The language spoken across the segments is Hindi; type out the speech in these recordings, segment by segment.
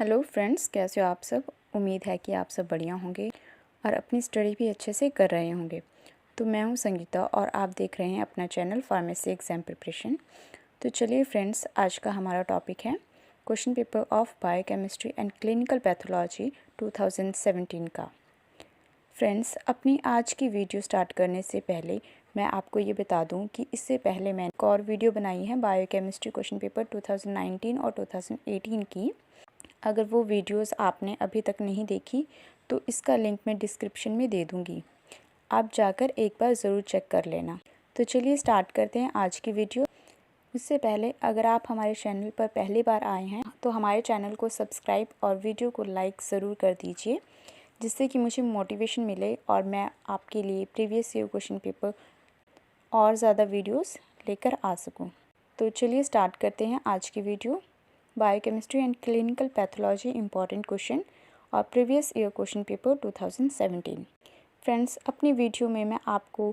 हेलो फ्रेंड्स, कैसे हो आप सब। उम्मीद है कि आप सब बढ़िया होंगे और अपनी स्टडी भी अच्छे से कर रहे होंगे। तो मैं हूं संगीता और आप देख रहे हैं अपना चैनल फार्मेसी एग्ज़ाम प्रिपरेशन। तो चलिए फ्रेंड्स, आज का हमारा टॉपिक है question paper of biochemistry and clinical pathology 2017 का। फ्रेंड्स, अपनी आज की वीडियो स्टार्ट करने से पहले मैं आपको ये बता दूं कि इससे पहले मैंने एक और वीडियो बनाई है बायोकेमिस्ट्री क्वेश्चन पेपर 2019 और 2018 की। अगर वो वीडियोस आपने अभी तक नहीं देखी तो इसका लिंक मैं डिस्क्रिप्शन में दे दूँगी, आप जाकर एक बार ज़रूर चेक कर लेना। तो चलिए स्टार्ट करते हैं आज की वीडियो। उससे पहले अगर आप हमारे चैनल पर पहली बार आए हैं तो हमारे चैनल को सब्सक्राइब और वीडियो को लाइक ज़रूर कर दीजिए, जिससे कि मुझे मोटिवेशन मिले और मैं आपके लिए प्रीवियस ईयर क्वेश्चन पेपर और ज़्यादा वीडियोस लेकर आ सकूं। तो चलिए स्टार्ट करते हैं आज की video. Biochemistry and clinical pathology important question और previous year question paper 2017। Friends, अपनी वीडियो में मैं आपको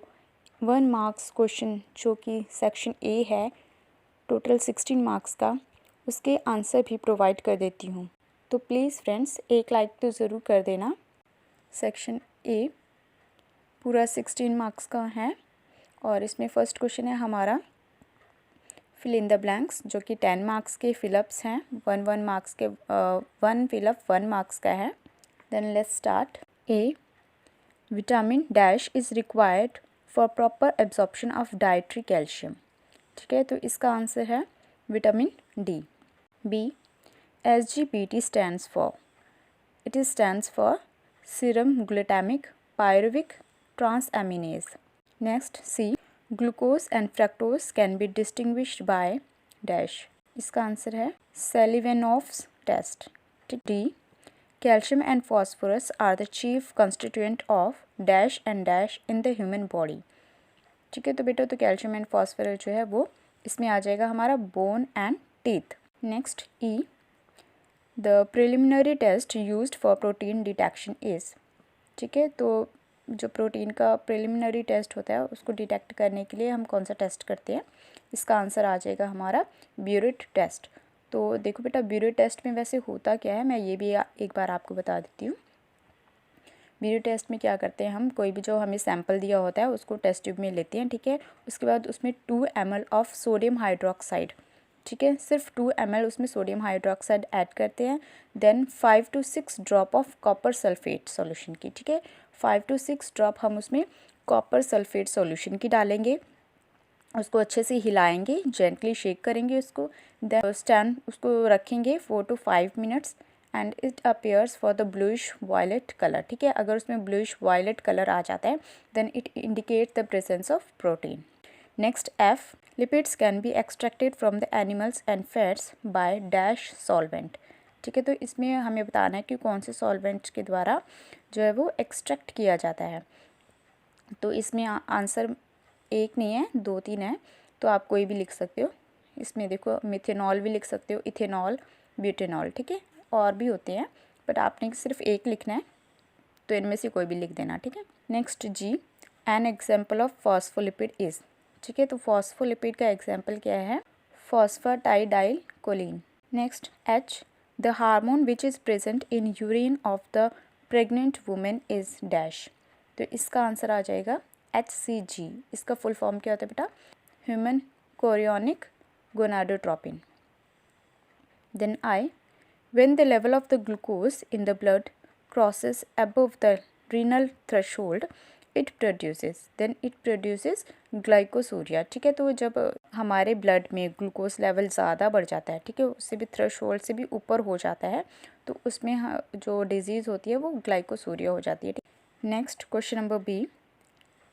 1 मार्क्स क्वेश्चन जो कि सेक्शन ए है, टोटल 16 मार्क्स का, उसके आंसर भी प्रोवाइड कर देती हूँ। तो प्लीज़ फ्रेंड्स, एक लाइक तो ज़रूर कर देना। सेक्शन ए पूरा 16 मार्क्स का है और इसमें फर्स्ट क्वेश्चन है हमारा फिल इन द ब्लैंक्स, जो कि 10 मार्क्स के फिलअप्स हैं। 1 मार्क्स के 1 फिलअप 1 मार्क्स का है। Then let's start. A, vitamin dash is required for proper absorption of dietary calcium. ठीक है, तो इसका आंसर है vitamin D. B, SGPT stands for, it is stands for serum glutamic pyruvic transaminase. Next, C, glucose and fructose can be distinguished by dash. इसका आंसर है Seliwanoff's test. D, calcium and phosphorus are the chief constituent of dash and dash in the human body. ठीक है, तो बेटा तो कैल्शियम एंड फॉस्फोरस जो है वो इसमें आ जाएगा हमारा bone and teeth. Next, E, the preliminary test used for protein detection is. ठीक है, तो जो प्रोटीन का प्रिलिमिनरी टेस्ट होता है उसको डिटेक्ट करने के लिए हम कौन सा टेस्ट करते हैं, इसका आंसर आ जाएगा हमारा ब्यूरेट टेस्ट। तो देखो बेटा, ब्यूरेट टेस्ट में वैसे होता क्या है, मैं ये भी एक बार आपको बता देती हूँ। ब्यूरेट टेस्ट में क्या करते हैं, हम कोई भी जो हमें सैंपल दिया होता है उसको टेस्ट ट्यूब में लेते हैं। ठीक है, उसके बाद उसमें 2 ml ऑफ सोडियम हाइड्रोक्साइड, ठीक है, सिर्फ 2 ml उसमें सोडियम हाइड्रोक्साइड ऐड करते हैं। Then 5 to 6 drop of copper sulphate solution की। ठीक है, 5 to 6 ड्रॉप हम उसमें कॉपर सल्फेट सॉल्यूशन की डालेंगे, उसको अच्छे से हिलाएंगे, जेंटली शेक करेंगे उसको। देन स्टैंड उसको रखेंगे 4 to 5 minutes and it appears for the bluish violet colour. ठीक है, अगर उसमें ब्लूइश वायलेट कलर आ जाता है then it indicate the presence of protein. Next, F, lipids can be extracted from the animals and fats by dash solvent. ठीक है, तो इसमें हमें बताना है कि कौन से सॉल्वेंट के द्वारा जो है वो एक्सट्रैक्ट किया जाता है। तो इसमें आंसर एक नहीं है, 2-3 है, तो आप कोई भी लिख सकते हो। इसमें देखो, मिथेनॉल भी लिख सकते हो, इथेनॉल, ब्यूटेनॉल। ठीक है, और भी होते हैं बट आपने सिर्फ एक लिखना है, तो इनमें से कोई भी लिख देना। ठीक है। Next, G, an example of phospholipid is. ठीक है, तो फॉस्फोलिपिड का एग्जाम्पल क्या है, phosphatidyl choline. Next, H, the hormone which is present in urine of the pregnant women is dash. तो इसका आंसर आ जाएगा HCG। इसका फुल फॉर्म क्या होता है बेटा, human chorionic gonadotropin. Then I, when the level of the glucose in the blood crosses above the renal threshold it produces glycosuria। ठीक है, तो जब हमारे ब्लड में ग्लूकोज लेवल ज़्यादा बढ़ जाता है, ठीक है, उससे भी थ्रेशोल्ड से भी ऊपर हो जाता है, तो उसमें जो डिजीज़ होती है वो ग्लाइकोसूरिया हो जाती है। Next, question number B,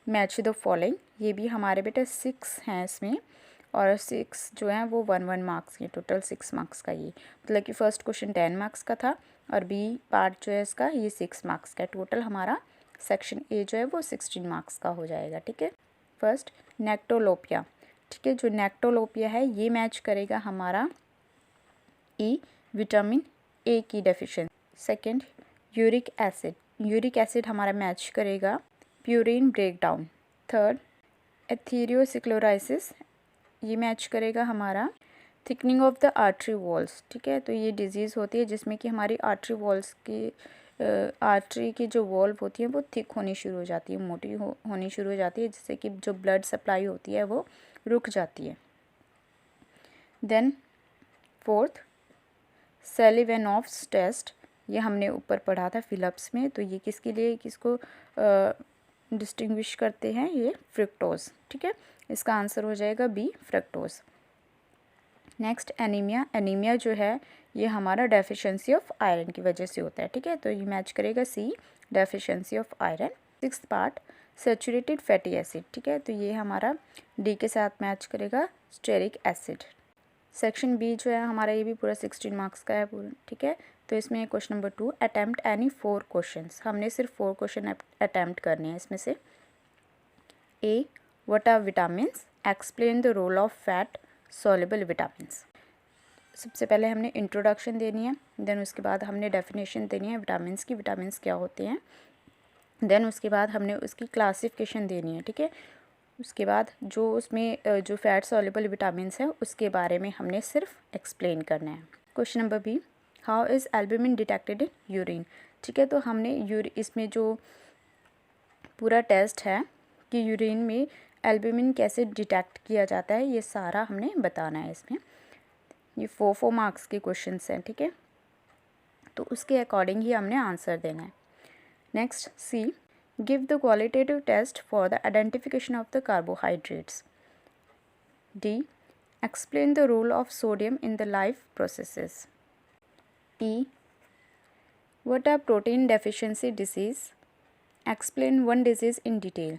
match the following. ये भी हमारे बेटे 6 हैं इसमें, और 6 जो हैं वो 1 मार्क्स के, टोटल 6 मार्क्स का। ये मतलब कि फर्स्ट क्वेश्चन 10 मार्क्स का था और बी पार्ट जो है इसका ये 6 मार्क्स का। टोटल हमारा सेक्शन ए जो है वो 16 मार्क्स का हो जाएगा। ठीक है। फर्स्ट, नेक्टोलोपिया। ठीक है, जो नेक्टोलोपिया है ये मैच करेगा हमारा ई, विटामिन ए की डेफिशिएंसी। सेकेंड, यूरिक एसिड हमारा मैच करेगा प्यूरिन ब्रेकडाउन। थर्ड, एथेरियोस्क्लेरोसिस, ये मैच करेगा हमारा thickening of the artery walls, ठीक है। तो ये डिजीज़ होती है जिसमें कि हमारी आर्टरी वॉल्स की आर्टरी की जो वॉल्व होती है वो थिक होनी शुरू हो जाती है, मोटी होनी शुरू हो जाती है, जिससे कि जो ब्लड सप्लाई होती है वो रुक जाती है। देन फोर्थ, सेलिवेनॉफ्स टेस्ट, ये हमने ऊपर पढ़ा था फिलिप्स में। तो ये किसके लिए, किसको डिस्टिंग्विश करते हैं, ये फ्रुक्टोज, ठीक है। इसका आंसर हो जाएगा B, fructose. Next, anaemia. Anaemia जो है ये हमारा डेफिशिएंसी ऑफ आयरन की वजह से होता है, ठीक है। तो ये मैच करेगा C, deficiency of iron. Sixth part, saturated fatty acid, ठीक है। तो ये हमारा डी के साथ मैच करेगा, स्टेरिक एसिड। सेक्शन बी जो है हमारा, ये भी पूरा 16 मार्क्स का है पूरा, ठीक है। तो इसमें question number 2, attempt any 4 questions. हमने सिर्फ 4 क्वेश्चन अटैम्प्ट करने हैं इसमें से। A, what are vitamins, explain the role of fat soluble vitamins. सबसे पहले हमने इंट्रोडक्शन देनी है, देन उसके बाद हमने डेफिनेशन देनी है विटामिन्स की, विटामिन्स क्या होते हैं। देन उसके बाद हमने उसकी क्लासिफिकेशन देनी है, ठीक है। उसके बाद जो उसमें जो फैट सॉल्युबल विटामिन्स है उसके बारे में हमने सिर्फ एक्सप्लेन करना है। Question number B, how is albumin detected in urine, ठीक है। तो हमने इसमें जो पूरा टेस्ट है कि यूरिन में एल्ब्यूमिन कैसे डिटेक्ट किया जाता है, ये सारा हमने बताना है इसमें। ये 4 मार्क्स के क्वेश्चंस हैं, ठीक है। तो उसके अकॉर्डिंग ही हमने आंसर देना है। Next, C, give the qualitative test for the identification of the carbohydrates. D, explain the role of sodium in the life processes. E, what are protein deficiency disease, explain one disease in detail,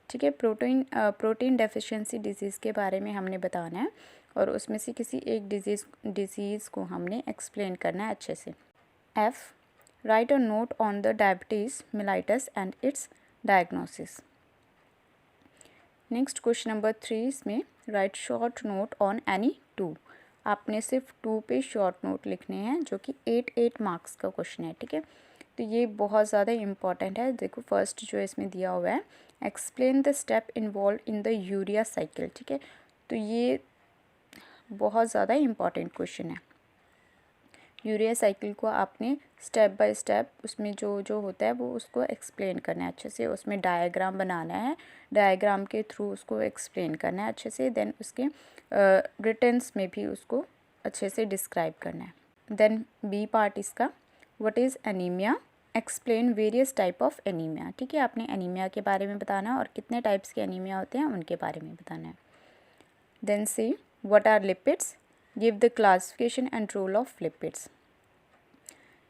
ठीक है। प्रोटीन डेफिशिएंसी डिजीज़ के बारे में हमने बताना है और उसमें से किसी एक डिजीज़ को हमने एक्सप्लेन करना है अच्छे से। F, write a note on the diabetes mellitus and its diagnosis. Next, question number 3 इसमें right short note on any 2। आपने सिर्फ 2 पे शॉर्ट नोट लिखने हैं, जो कि 8 मार्क्स का क्वेश्चन है, ठीक है। तो ये बहुत ज़्यादा इम्पॉर्टेंट है। देखो फर्स्ट जो इसमें दिया हुआ है, explain the step involve in the urea cycle, ठीक है। तो ये बहुत ज़्यादा इम्पॉर्टेंट क्वेश्चन है। यूरिया साइकिल को आपने स्टेप बाय स्टेप उसमें जो जो होता है वो उसको एक्सप्लेन करना है अच्छे से, उसमें डायग्राम बनाना है, डायग्राम के थ्रू उसको एक्सप्लेन करना है अच्छे से। देन उसके रिटन्स में भी उसको अच्छे से डिस्क्राइब करना है। देन बी पार्ट इसका, what is anaemia, explain various type of anaemia, ठीक है। आपने एनीमिया के बारे में बताना है और कितने टाइप्स के एनीमिया होते हैं उनके बारे में बताना है। Then C, what are lipids, give the classification and role of lipids.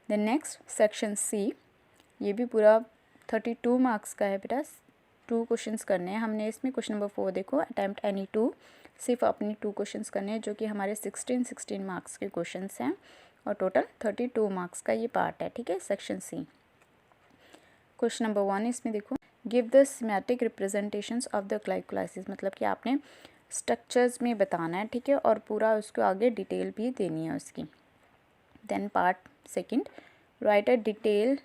Then next section C, ये भी पूरा 32 मार्क्स का है बेटा, 2 क्वेश्चंस करने हैं हमने इसमें। क्वेश्चन नंबर 4 देखो, अटैम्प्ट एनी 2, सिर्फ अपनी 2 क्वेश्चंस करने हैं, जो कि हमारे 16 मार्क्स के क्वेश्चंस हैं और टोटल 32 मार्क्स का ये पार्ट है, ठीक है, सेक्शन C। क्वेश्चन नंबर 1 इसमें देखो, give the symmetric representations of the glycolysis, मतलब कि आपने स्ट्रक्चर्स में बताना है, ठीक है, और पूरा उसको आगे डिटेल भी देनी है उसकी। Then part second, write a detail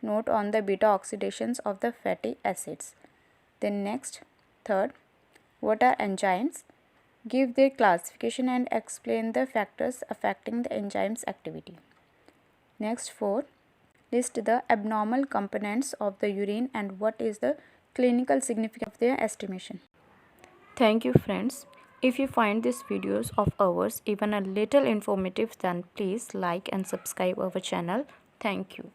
note on the beta oxidations of the fatty acids. Then next third, what are enzymes, give the classification and explain the factors affecting the enzymes activity. Next four, list the abnormal components of the urine and what is the clinical significance of their estimation. Thank you friends. If you find these videos of ours even a little informative, then please like and subscribe our channel. Thank you.